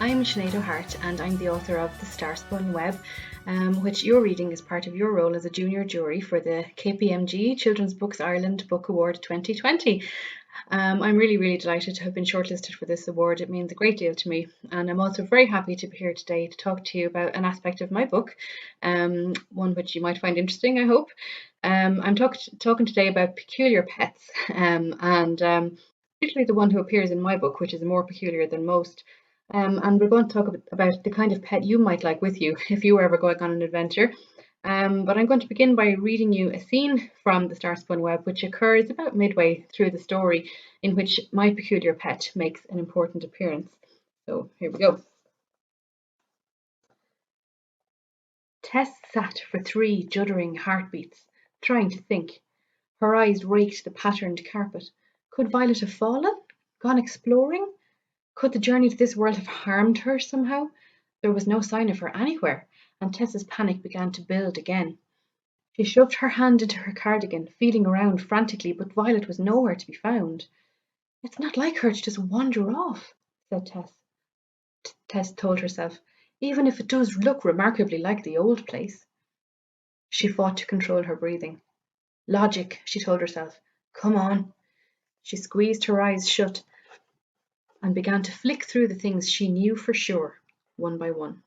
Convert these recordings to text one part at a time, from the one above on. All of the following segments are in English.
I'm Sinead O'Hart and I'm the author of The Starspun Web, which you're reading as part of your role as a junior jury for the KPMG Children's Books Ireland Book Award 2020. I'm really delighted to have been shortlisted for this award. It means a great deal to me, and I'm also very happy to be here today to talk to you about an aspect of my book, one which you might find interesting, I hope. I'm talking today about peculiar pets, and particularly the one who appears in my book, which is more peculiar than most. And we're going to talk about the kind of pet you might like with you if you were ever going on an adventure. But I'm going to begin by reading you a scene from The Starspun Web, which occurs about midway through the story, in which my peculiar pet makes an important appearance. So here we go. Tess sat for 3 juddering heartbeats, trying to think. Her eyes raked the patterned carpet. Could Violet have fallen? Gone exploring? Could the journey to this world have harmed her somehow? There was no sign of her anywhere, and Tess's panic began to build again. She shoved her hand into her cardigan, feeling around frantically, but Violet was nowhere to be found. It's not like her to just wander off, said Tess. Tess told herself, even if it does look remarkably like the old place. She fought to control her breathing. Logic, she told herself. Come on. She squeezed her eyes shut and began to flick through the things she knew for sure, one by one.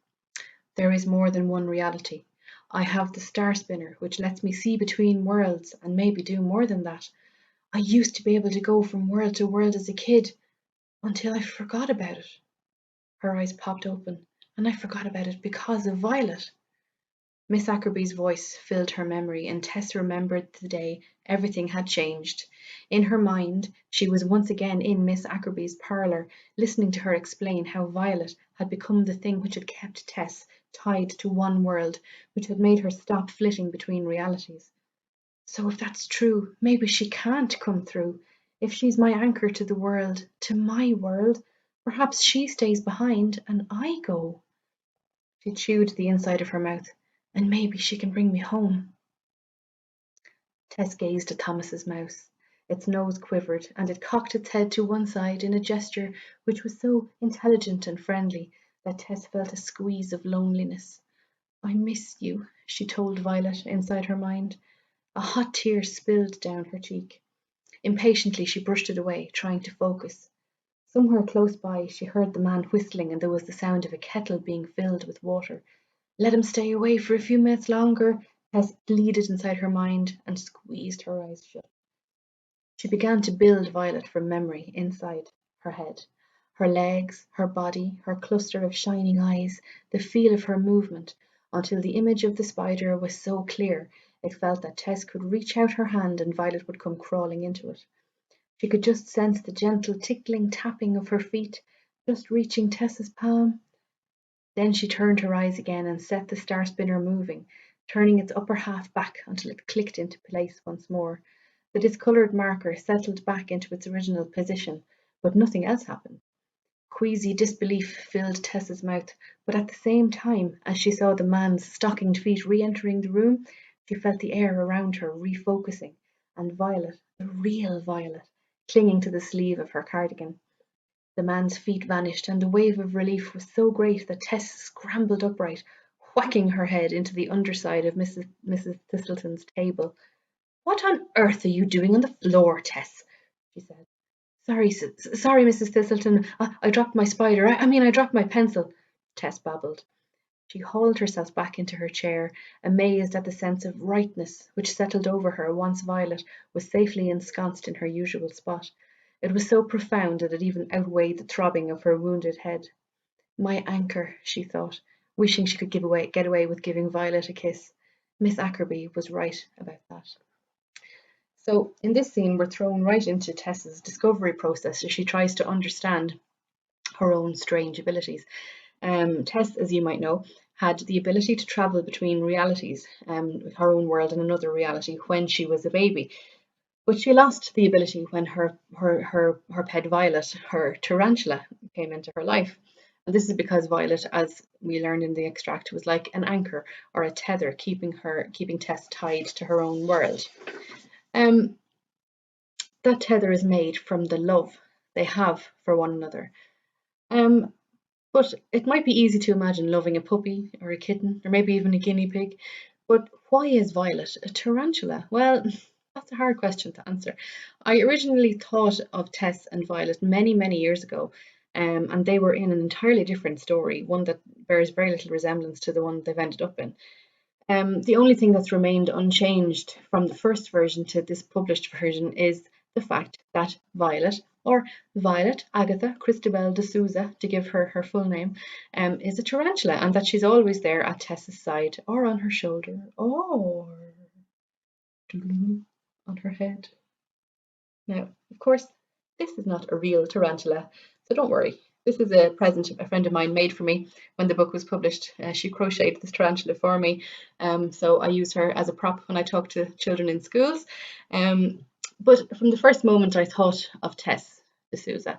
There is more than one reality. I have the star spinner, which lets me see between worlds and maybe do more than that. I used to be able to go from world to world as a kid until I forgot about it. Her eyes popped open, and I forgot about it because of Violet. Miss Ackerby's voice filled her memory, and Tess remembered the day everything had changed. In her mind, she was once again in Miss Ackerby's parlour, listening to her explain how Violet had become the thing which had kept Tess tied to one world, which had made her stop flitting between realities. So if that's true, maybe she can't come through. If she's my anchor to the world, to my world, perhaps she stays behind and I go. She chewed the inside of her mouth. And maybe she can bring me home. Tess gazed at Thomas's mouse. Its nose quivered, and it cocked its head to one side in a gesture which was so intelligent and friendly that Tess felt a squeeze of loneliness. I miss you, she told Violet inside her mind. A hot tear spilled down her cheek. Impatiently she brushed it away, trying to focus. Somewhere close by she heard the man whistling, and there was the sound of a kettle being filled with water. Let him stay away for a few minutes longer, Tess pleaded inside her mind and squeezed her eyes shut. She began to build Violet from memory inside her head. Her legs, her body, her cluster of shining eyes, the feel of her movement, until the image of the spider was so clear it felt that Tess could reach out her hand and Violet would come crawling into it. She could just sense the gentle tickling tapping of her feet, just reaching Tess's palm. Then she turned her eyes again and set the star spinner moving, turning its upper half back until it clicked into place once more. The discoloured marker settled back into its original position, but nothing else happened. Queasy disbelief filled Tess's mouth, but at the same time, as she saw the man's stockinged feet re-entering the room, she felt the air around her refocusing, and Violet, the real Violet, clinging to the sleeve of her cardigan. The man's feet vanished, and the wave of relief was so great that Tess scrambled upright, whacking her head into the underside of Mrs. Thistleton's table. "What on earth are you doing on the floor, Tess?" she said. Sorry, Mrs. Thistleton. I dropped my spider. I dropped my pencil," Tess babbled. She hauled herself back into her chair, amazed at the sense of rightness which settled over her once Violet was safely ensconced in her usual spot. It was so profound that it even outweighed the throbbing of her wounded head. My anchor, she thought, wishing she could get away with giving Violet a kiss. Miss Ackerby was right about that. So in this scene, we're thrown right into Tess's discovery process as she tries to understand her own strange abilities. Tess, as you might know, had the ability to travel between realities, her own world and another reality, when she was a baby. But she lost the ability when her pet Violet, her tarantula, came into her life. And this is because Violet, as we learned in the extract, was like an anchor or a tether, keeping Tess tied to her own world. That tether is made from the love they have for one another. But it might be easy to imagine loving a puppy or a kitten or maybe even a guinea pig. But why is Violet a tarantula? Well, that's a hard question to answer. I originally thought of Tess and Violet many, many years ago, and they were in an entirely different story, one that bears very little resemblance to the one they've ended up in. The only thing that's remained unchanged from the first version to this published version is the fact that Violet, or Violet Agatha Christabel de Souza, to give her her full name, is a tarantula, and that she's always there at Tess's side, or on her shoulder, or on her head. Now, of course, this is not a real tarantula, so don't worry. This is a present a friend of mine made for me when the book was published. She crocheted this tarantula for me, so I use her as a prop when I talk to children in schools. But from the first moment I thought of Tess D'Souza,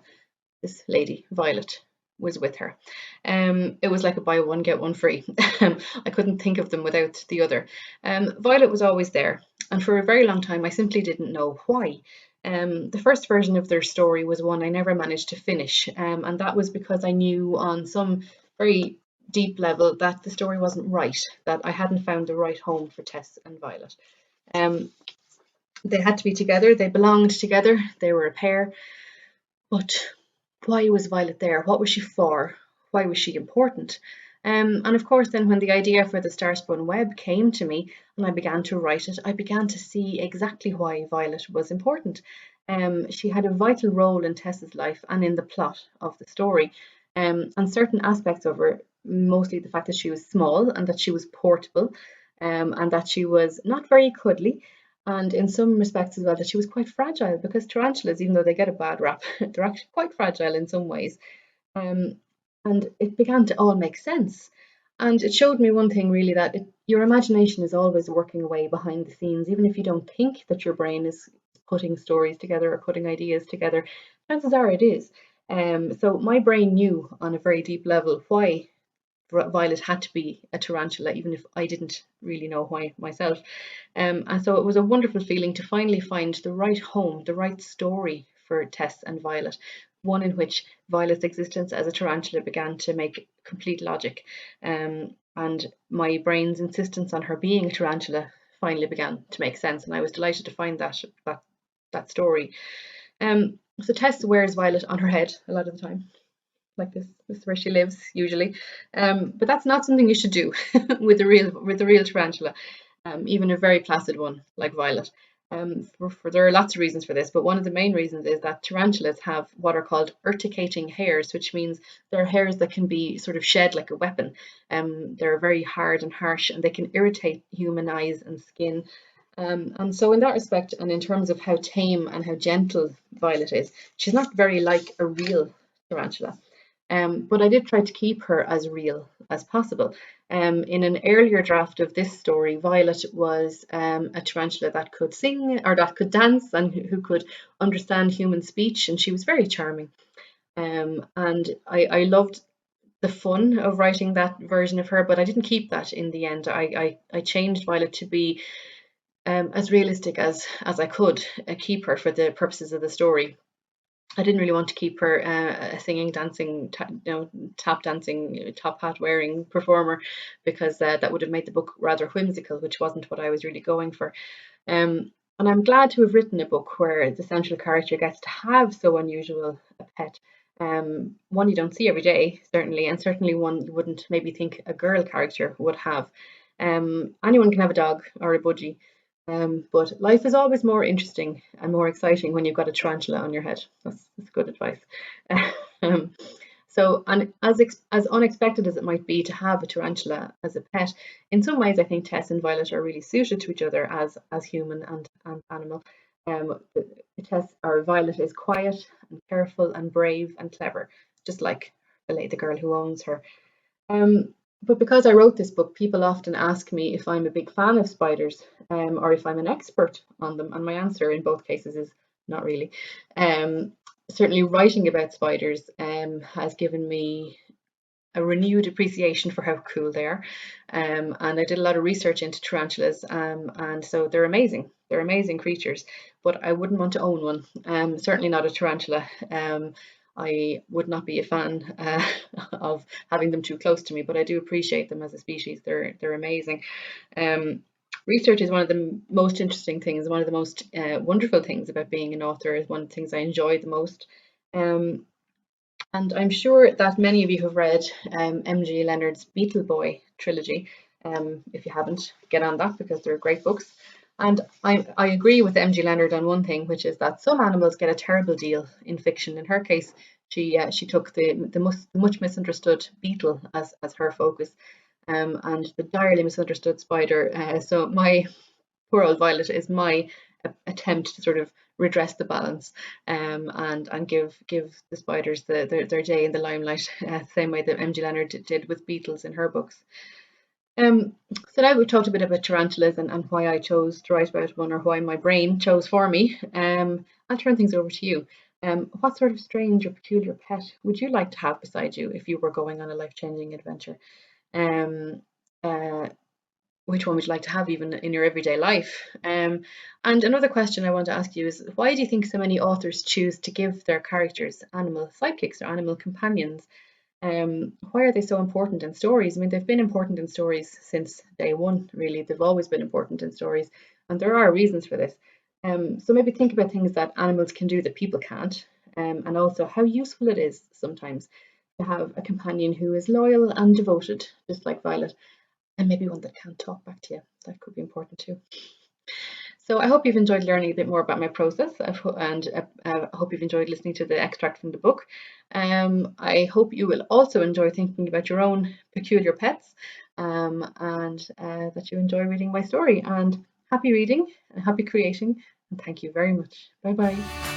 this lady, Violet, was with her. It was like a buy one, get one free. I couldn't think of them without the other. Violet was always there, and for a very long time I simply didn't know why. The first version of their story was one I never managed to finish, and that was because I knew on some very deep level that the story wasn't right, that I hadn't found the right home for Tess and Violet. Um, they had to be together, they belonged together, they were a pair, but why was Violet there? What was she for? Why was she important? And of course, then when the idea for the Starspun Web came to me and I began to write it, I began to see exactly why Violet was important. She had a vital role in Tess's life and in the plot of the story. And certain aspects of her, mostly the fact that she was small and that she was portable, and that she was not very cuddly, and in some respects as well that she was quite fragile, because tarantulas, even though they get a bad rap, they're actually quite fragile in some ways. Um, and it began to all make sense. And it showed me one thing really, that your imagination is always working away behind the scenes, even if you don't think that your brain is putting stories together or putting ideas together. Chances are it is. So my brain knew on a very deep level why Violet had to be a tarantula, even if I didn't really know why myself. And so it was a wonderful feeling to finally find the right home, the right story for Tess and Violet, one in which Violet's existence as a tarantula began to make complete logic. And my brain's insistence on her being a tarantula finally began to make sense, and I was delighted to find that story. So Tess wears Violet on her head a lot of the time, like this. This is where she lives usually. But that's not something you should do with a real tarantula, even a very placid one like Violet. There are lots of reasons for this, but one of the main reasons is that tarantulas have what are called urticating hairs, which means they're hairs that can be sort of shed like a weapon. They're very hard and harsh, and they can irritate human eyes and skin. And so in that respect, and in terms of how tame and how gentle Violet is, she's not very like a real tarantula. But I did try to keep her as real as possible. In an earlier draft of this story, Violet was a tarantula that could sing or that could dance and who could understand human speech, and she was very charming. And I loved the fun of writing that version of her, but I didn't keep that in the end. I changed Violet to be as realistic as I could, keep her for the purposes of the story. I didn't really want to keep her a singing, dancing, tap dancing, top hat wearing performer, because that would have made the book rather whimsical, which wasn't what I was really going for. And I'm glad to have written a book where the central character gets to have so unusual a pet. One you don't see every day, certainly, and certainly one you wouldn't maybe think a girl character would have. Anyone can have a dog or a budgie, but life is always more interesting and more exciting when you've got a tarantula on your head. That's good advice. um, so, and as unexpected as it might be to have a tarantula as a pet, in some ways I think Tess and Violet are really suited to each other as human and animal. Tess or Violet is quiet and careful and brave and clever, just like the girl who owns her. But because I wrote this book, people often ask me if I'm a big fan of spiders, or if I'm an expert on them, and my answer in both cases is not really. Certainly, writing about spiders has given me a renewed appreciation for how cool they are, and I did a lot of research into tarantulas, and so they're amazing. They're amazing creatures, but I wouldn't want to own one. Certainly not a tarantula. I would not be a fan of having them too close to me, but I do appreciate them as a species. They're amazing. Um, Research is one of the most interesting things, one of the most wonderful things about being an author. Is one of the things I enjoy the most. Um, and I'm sure that many of you have read M.G. Leonard's Beetle Boy trilogy. If you haven't, get on that because they're great books. And I agree with M.G. Leonard on one thing, which is that some animals get a terrible deal in fiction. In her case, she took the much misunderstood beetle as her focus, and the direly misunderstood spider. So my poor old Violet is my attempt to sort of redress the balance, and give the spiders their day in the limelight, same way that M.G. Leonard did with beetles in her books. So now we've talked a bit about tarantulas and why I chose to write about one, or why my brain chose for me. I'll turn things over to you. What sort of strange or peculiar pet would you like to have beside you if you were going on a life-changing adventure? Um, uh, which one would you like to have even in your everyday life? And another question I want to ask you is, why do you think so many authors choose to give their characters animal sidekicks or animal companions? Why are they so important in stories? I mean, they've been important in stories since day one, really. They've always been important in stories, and there are reasons for this. So maybe think about things that animals can do that people can't, and also how useful it is sometimes to have a companion who is loyal and devoted, just like Violet, and maybe one that can talk back to you. That could be important too. So I hope you've enjoyed learning a bit more about my process, and I hope you've enjoyed listening to the extract from the book. I hope you will also enjoy thinking about your own peculiar pets, and that you enjoy reading my story. And happy reading and happy creating, and thank you very much. Bye bye.